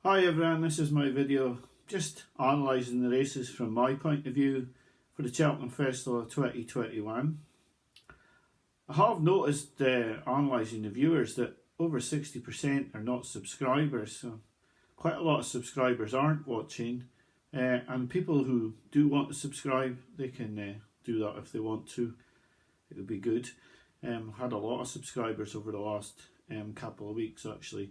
Hi everyone, this is my video just analysing the races from my point of view for the Cheltenham Festival of 2021. I have noticed analysing the viewers that over 60% are not subscribers, so quite a lot of subscribers aren't watching, and people who do want to subscribe, they can do that if they want to. It would be good. Had a lot of subscribers over the last couple of weeks actually.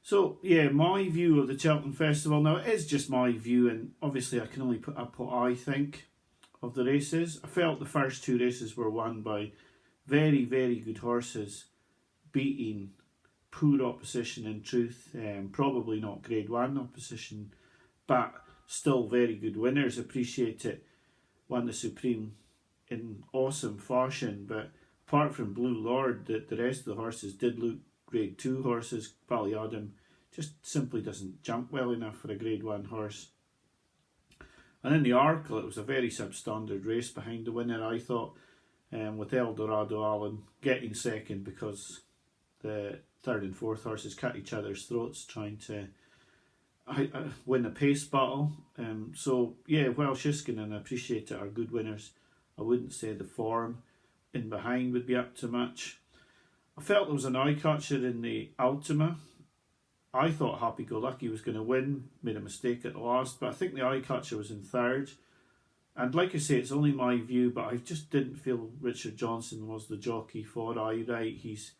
So yeah, my view of the Cheltenham Festival, now it is just my view and obviously I can only put up what I think of the races. I felt the first two races were won by very, very good horses, beating poor opposition in truth, probably not grade 1 opposition, but still very good winners. Appreciate it, won the Supreme in awesome fashion, but apart from Blue Lord, the rest of the horses did look grade 2 horses. Ballyadam just simply doesn't jump well enough for a grade 1 horse. And in the Arkle, it was a very substandard race behind the winner, I thought, with Eldorado Allen getting second because the third and fourth horses cut each other's throats trying to win a pace battle. So yeah, Welsh Iskin, and I appreciate it, are good winners. I wouldn't say the form in behind would be up to much. I felt there was an eye catcher in the Ultima. I thought Happy Go Lucky was going to win, made a mistake at the last, but I think the eye catcher was in third. And like I say, it's only my view, but I just didn't feel Richard Johnson was the jockey for Eye Right. He's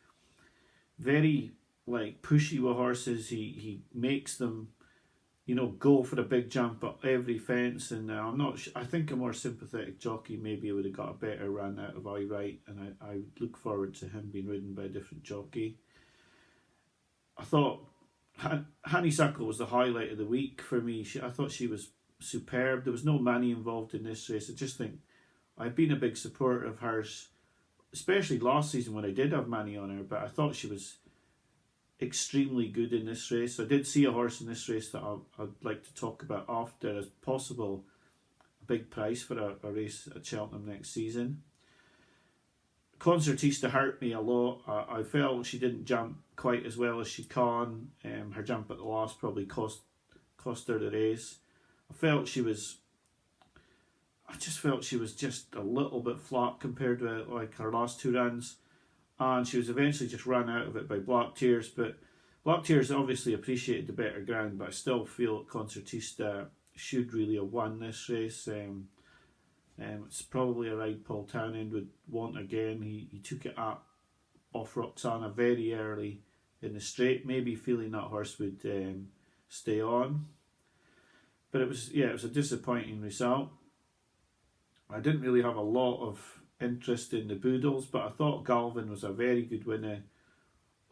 very pushy with horses. He makes them, go for a big jump at every fence, and I think a more sympathetic jockey maybe would have got a better run out of Eye Right, and I look forward to him being ridden by a different jockey. I thought Honeysuckle was the highlight of the week for me. I thought she was superb. There was no money involved in this race. I just think I've been a big supporter of hers, especially last season when I did have money on her, but I thought she was extremely good in this race. I did see a horse in this race that I'd like to talk about after as possible a big price for a race at Cheltenham next season. Concertista hurt me a lot. I felt she didn't jump quite as well as she can. Her jump at the last probably cost her the race. I just felt she was just a little bit flat compared to her last two runs, and she was eventually just run out of it by Black Tears. But Black Tears obviously appreciated the better ground, but I still feel that Concertista should really have won this race. It's probably a ride Paul Townend would want again. He took it up off Roxana very early in the straight, maybe feeling that horse would stay on. But it was a disappointing result. I didn't really have a lot of interest in the Boodles, but I thought Galvin was a very good winner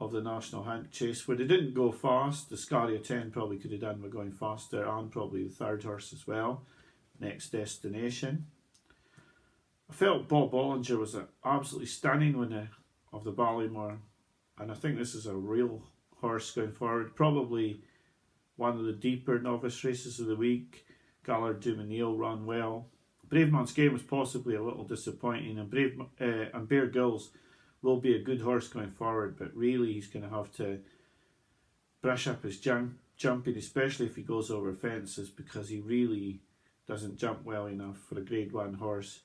of the National Hunt Chase, where they didn't go fast. The Scaria 10 probably could have done with going faster, and probably the third horse as well, Next Destination. I felt Bob Bollinger was an absolutely stunning winner of the Ballymore, and I think this is a real horse going forward. Probably one of the deeper novice races of the week. Gallard Dumesnil ran well. Braveman's Game was possibly a little disappointing, and Bear Gills will be a good horse going forward, but really he's going to have to brush up his jumping, especially if he goes over fences, because he really doesn't jump well enough for a grade 1 horse.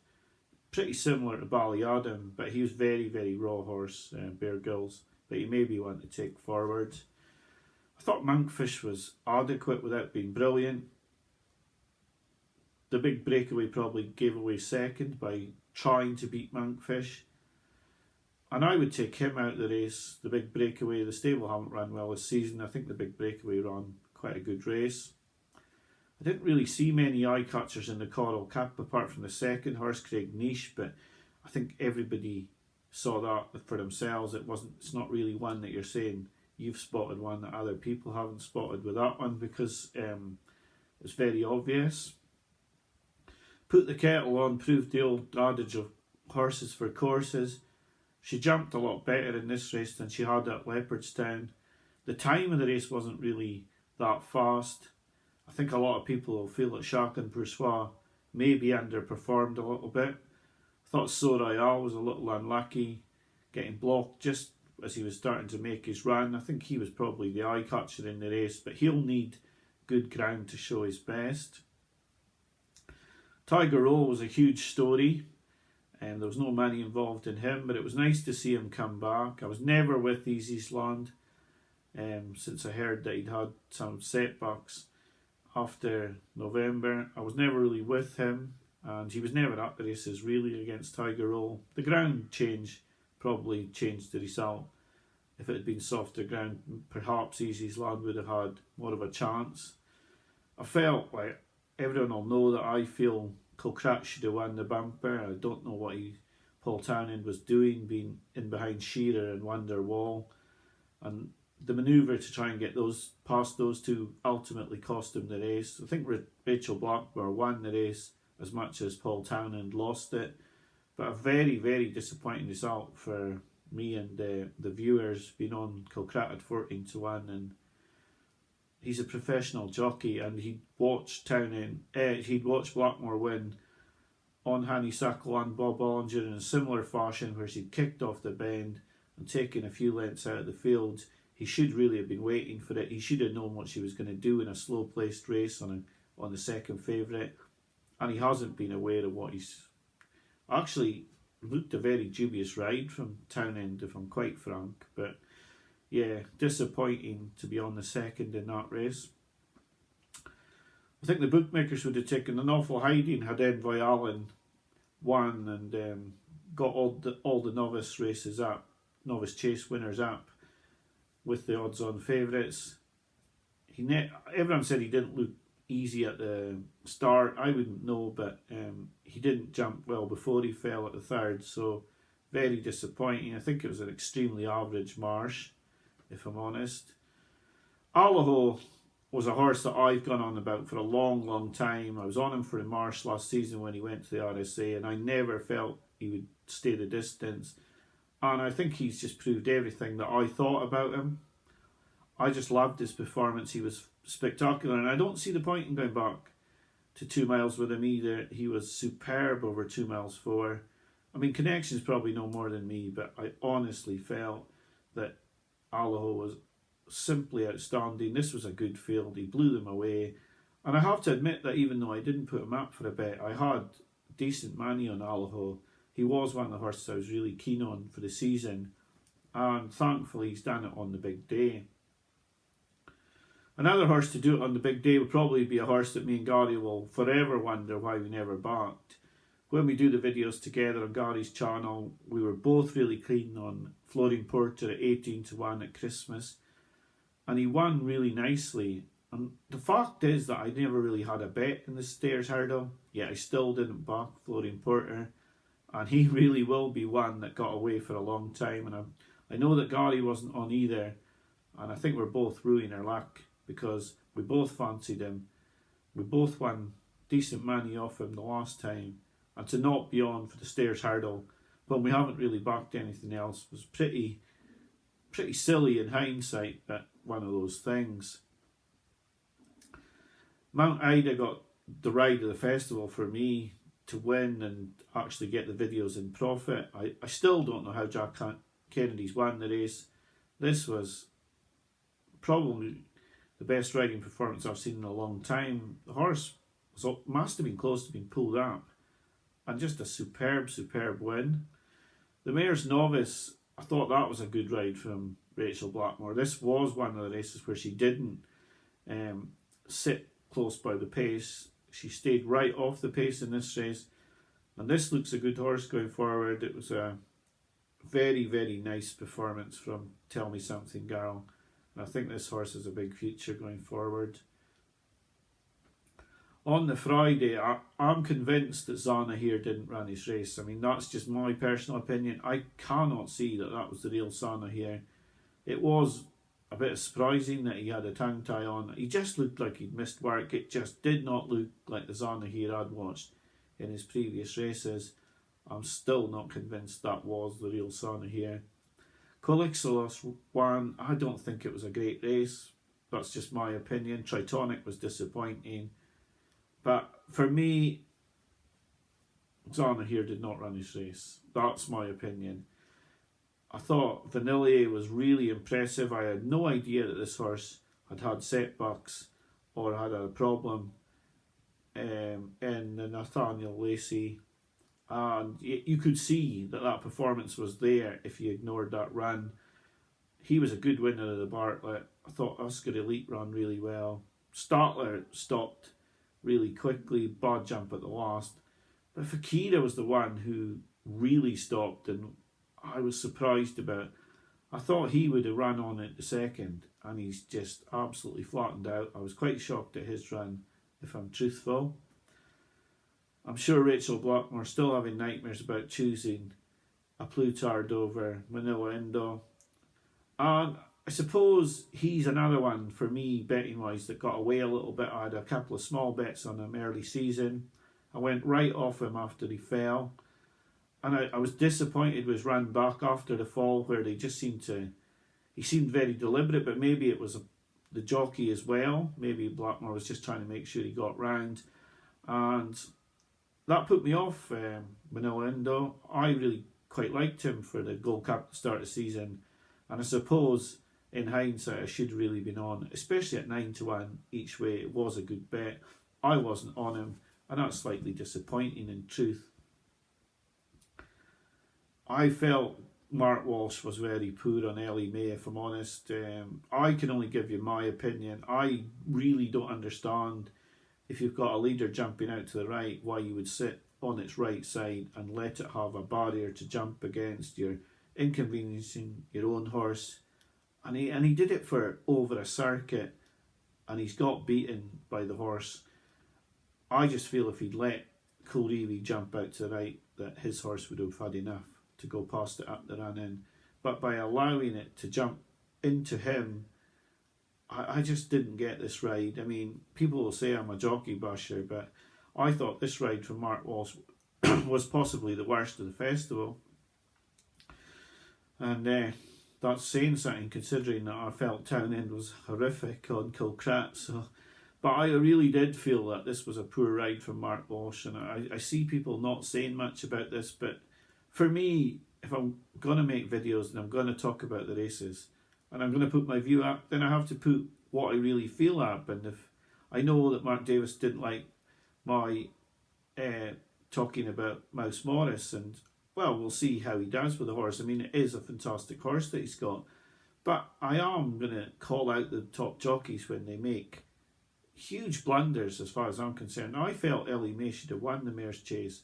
Pretty similar to Ballyadam, but he was very, very raw horse, Bear Gills, but he may be one to take forward. I thought Monkfish was adequate without being brilliant. The Big Breakaway probably gave away second by trying to beat Monkfish, and I would take him out of the race. The Big Breakaway, the stable haven't run well this season. I think the Big Breakaway ran quite a good race. I didn't really see many eye catchers in the Coral Cup apart from the second horse, Craig Niche, but I think everybody saw that for themselves. It's not really one that you're saying you've spotted one that other people haven't spotted with that one, because it's very obvious. Put the Kettle On proved the old adage of horses for courses. She jumped a lot better in this race than she had at Leopardstown. The time of the race wasn't really that fast. I think a lot of people will feel that Chacun Pour Soi maybe underperformed a little bit. I thought So Royale was a little unlucky, getting blocked just as he was starting to make his run. I think he was probably the eye catcher in the race, but he'll need good ground to show his best. Tiger Roll was a huge story, and there was no money involved in him, but it was nice to see him come back. I was never with Easy's Land since I heard that he'd had some setbacks after November. I was never really with him, and he was never at the races really against Tiger Roll. The ground change probably changed the result. If it had been softer ground, perhaps Easy's Land would have had more of a chance. I felt like everyone will know that I feel Kilcrat should have won the bumper. I don't know what Paul Townend was doing, being in behind Shearer and Wonderwall, and the manoeuvre to try and get those past those two ultimately cost him the race. I think Rachel Blackmore won the race as much as Paul Townend lost it, but a very, very disappointing result for me and the viewers, being on Kilcrat at 14-1, and he's a professional jockey, and he'd watched Blackmore win on Honeysuckle and Bob Bollinger in a similar fashion, where she'd kicked off the bend and taken a few lengths out of the field. He should really have been waiting for it. He should have known what she was going to do in a slow placed race on the second favourite, and he hasn't been aware of what he's actually looked a very dubious ride from Townend, if I'm quite frank. But yeah, disappointing to be on the second in that race. I think the bookmakers would have taken an awful hiding had Envoy Allen won and got all the novice races up, novice chase winners up with the odds-on favourites. Everyone said he didn't look easy at the start. I wouldn't know, but he didn't jump well before he fell at the third, so very disappointing. I think it was an extremely average Marsh, if I'm honest. Allaho was a horse that I've gone on about for a long, long time. I was on him for the Marsh last season when he went to the RSA, and I never felt he would stay the distance. And I think he's just proved everything that I thought about him. I just loved his performance. He was spectacular, and I don't see the point in going back to 2 miles with him either. He was superb over 2 miles 4. I mean, Connection's probably no more than me, but I honestly felt that Allaho was simply outstanding. This was a good field. He blew them away. And I have to admit that even though I didn't put him up for a bet, I had decent money on Allaho. He was one of the horses I was really keen on for the season, and thankfully he's done it on the big day. Another horse to do it on the big day would probably be a horse that me and Gary will forever wonder why we never backed. When we do the videos together on Gary's channel, we were both really keen on Flooring Porter at 18-1 at Christmas, and he won really nicely. And the fact is that I never really had a bet in the Stayers Hurdle, yet I still didn't back Flooring Porter, and he really will be one that got away for a long time. And I know that Gary wasn't on either, and I think we're both ruining our luck because we both fancied him. We both won decent money off him the last time, and to not be on for the Stayers Hurdle when we haven't really backed anything else was pretty silly in hindsight, but one of those things. Mount Ida got the ride of the festival for me to win and actually get the videos in profit. I still don't know how Jack Kennedy's won the race. This was probably the best riding performance I've seen in a long time. The horse must have been close to being pulled up, and just a superb win. The mare's Novice, I thought that was a good ride from Rachel Blackmore. This was one of the races where she didn't sit close by the pace. She stayed right off the pace in this race, and this looks a good horse going forward. It was a very, very nice performance from Tell Me Something Girl, and I think this horse has a big future going forward. On the Friday, I'm convinced that Zana here didn't run his race. I mean, that's just my personal opinion. I cannot see that was the real Zana here. It was a bit surprising that he had a tongue tie on. He just looked like he'd missed work. It just did not look like the Zana here I'd watched in his previous races. I'm still not convinced that was the real Zana here. Colixolos won. I don't think it was a great race. That's just my opinion. Tritonic was disappointing. But for me, Zana here did not run his race. That's my opinion. I thought Vanillier was really impressive. I had no idea that this horse had had setbacks or had a problem in the Nathaniel Lacey, and you could see that performance was there if you ignored that run. He was a good winner of the Bartlett. I thought Oscar Elite ran really well. Startler stopped really quickly, bad jump at the last. But Fakira was the one who really stopped, and I was surprised about. I thought he would have run on it the second, and he's just absolutely flattened out. I was quite shocked at his run, if I'm truthful. I'm sure Rachel Blackmore's still having nightmares about choosing a Plutard over Manila Indo. And I suppose he's another one for me, betting wise, that got away a little bit. I had a couple of small bets on him early season. I went right off him after he fell. And I was disappointed with his run back after the fall, where they just he seemed very deliberate, but maybe it was the jockey as well. Maybe Blackmore was just trying to make sure he got round. And that put me off Manila Indo. I really quite liked him for the Gold Cup at the start of the season. And I suppose in hindsight I should really been on, especially at 9-1 each way. It was a good bet. I wasn't on him, and that's slightly disappointing in truth. I felt Mark Walsh was very poor on Ellie May, if I'm honest. I can only give you my opinion. I really don't understand, if you've got a leader jumping out to the right, why you would sit on its right side and let it have a barrier to jump against. You're inconveniencing your own horse. And he did it for over a circuit, and he's got beaten by the horse. I just feel if he'd let Kohlrevi jump out to the right, that his horse would have had enough to go past it up the run in. But by allowing it to jump into him, I just didn't get this ride. I mean, people will say I'm a jockey basher, but I thought this ride from Mark Walsh was possibly the worst of the festival. And that's saying something, considering that I felt Townend was horrific on Kilcrat. But I really did feel that this was a poor ride from Mark Walsh, and I see people not saying much about this, but for me, if I'm going to make videos and I'm going to talk about the races and I'm going to put my view up, then I have to put what I really feel up. And if I know that Mark Davis didn't like my talking about Mouse Morris, and well, we'll see how he does with the horse. I mean, it is a fantastic horse that he's got, but I am going to call out the top jockeys when they make huge blunders as far as I'm concerned. I felt Ellie May should have won the Mare's Chase,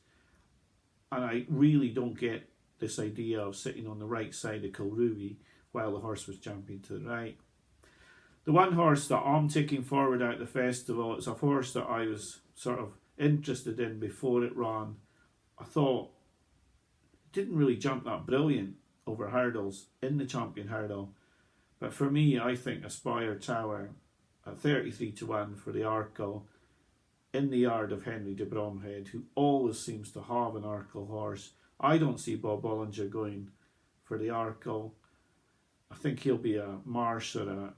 and I really don't get this idea of sitting on the right side of Kohlrevi while the horse was jumping to the right. The one horse that I'm taking forward out of the festival, it's a horse that I was sort of interested in before it ran. I thought it didn't really jump that brilliant over hurdles in the Champion Hurdle, but for me, I think Aspire Tower at 33-1 for the Arkle, in the yard of Henry de Bromhead, who always seems to have an Arkle horse. I don't see Bob Bollinger going for the Arkle. I think he'll be a Marsh or a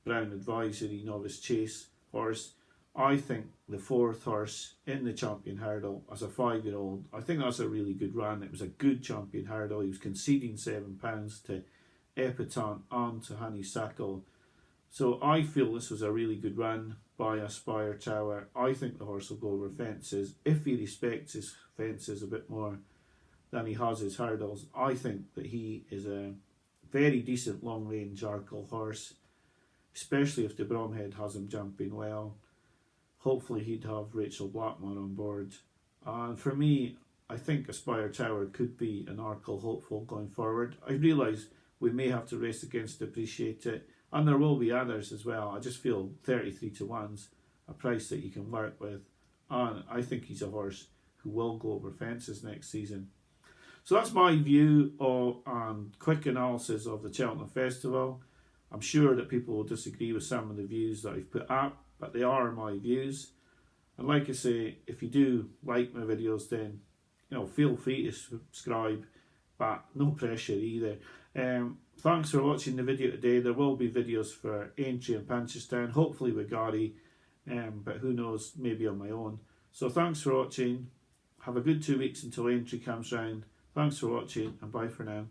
Brown Advisory Novice Chase horse. I think the fourth horse in the Champion Hurdle as a 5-year-old, I think that's a really good run. It was a good Champion Hurdle. He was conceding £7 to Epitant and to Honeysuckle. So I feel this was a really good run by Aspire Tower. I think the horse will go over fences. If he respects his fences a bit more than he has his hurdles, I think that he is a very decent long-range Arkle horse, especially if de Bromhead has him jumping well. Hopefully he'd have Rachel Blackmore on board. And for me, I think Aspire Tower could be an Arkle hopeful going forward. I realise we may have to race against Appreciate It, and there will be others as well. I just feel 33-1's a price that you can work with, and I think he's a horse who will go over fences next season. So that's my view and quick analysis of the Cheltenham Festival. I'm sure that people will disagree with some of the views that I've put up, but they are my views. And like I say, if you do like my videos, then feel free to subscribe, but no pressure either. Thanks for watching the video today. There will be videos for Aintree and Punchestown, hopefully with Gary, but who knows, maybe on my own. So thanks for watching. Have a good 2 weeks until Aintree comes round. Thanks for watching, and bye for now.